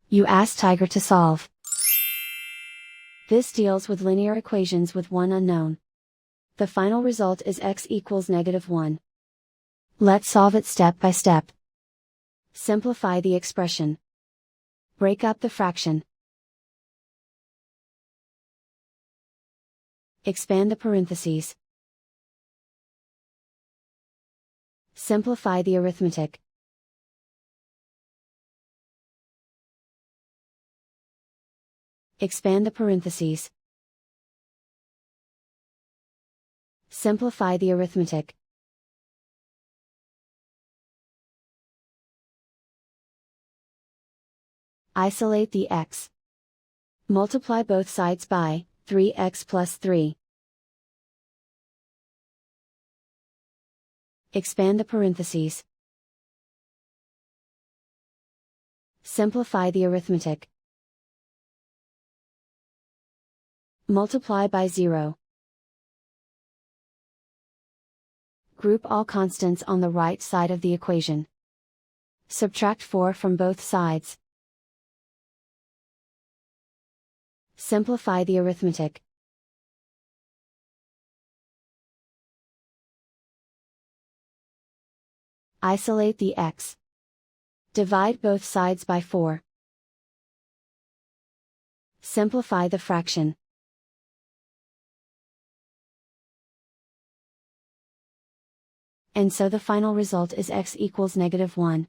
You ask Tiger to solve. This deals with linear equations with one unknown. The final result is x equals -1. Let's solve it step by step. Simplify the expression. Break up the fraction. Expand the parentheses. Simplify the arithmetic. Expand the parentheses. Simplify the arithmetic. Isolate the x. Multiply both sides by 3x plus 3. Expand the parentheses. Simplify the arithmetic. Multiply by 0. Group all constants on the right side of the equation. Subtract 4 from both sides. Simplify the arithmetic. Isolate the x. Divide both sides by 4. Simplify the fraction. And so the final result is x equals -1.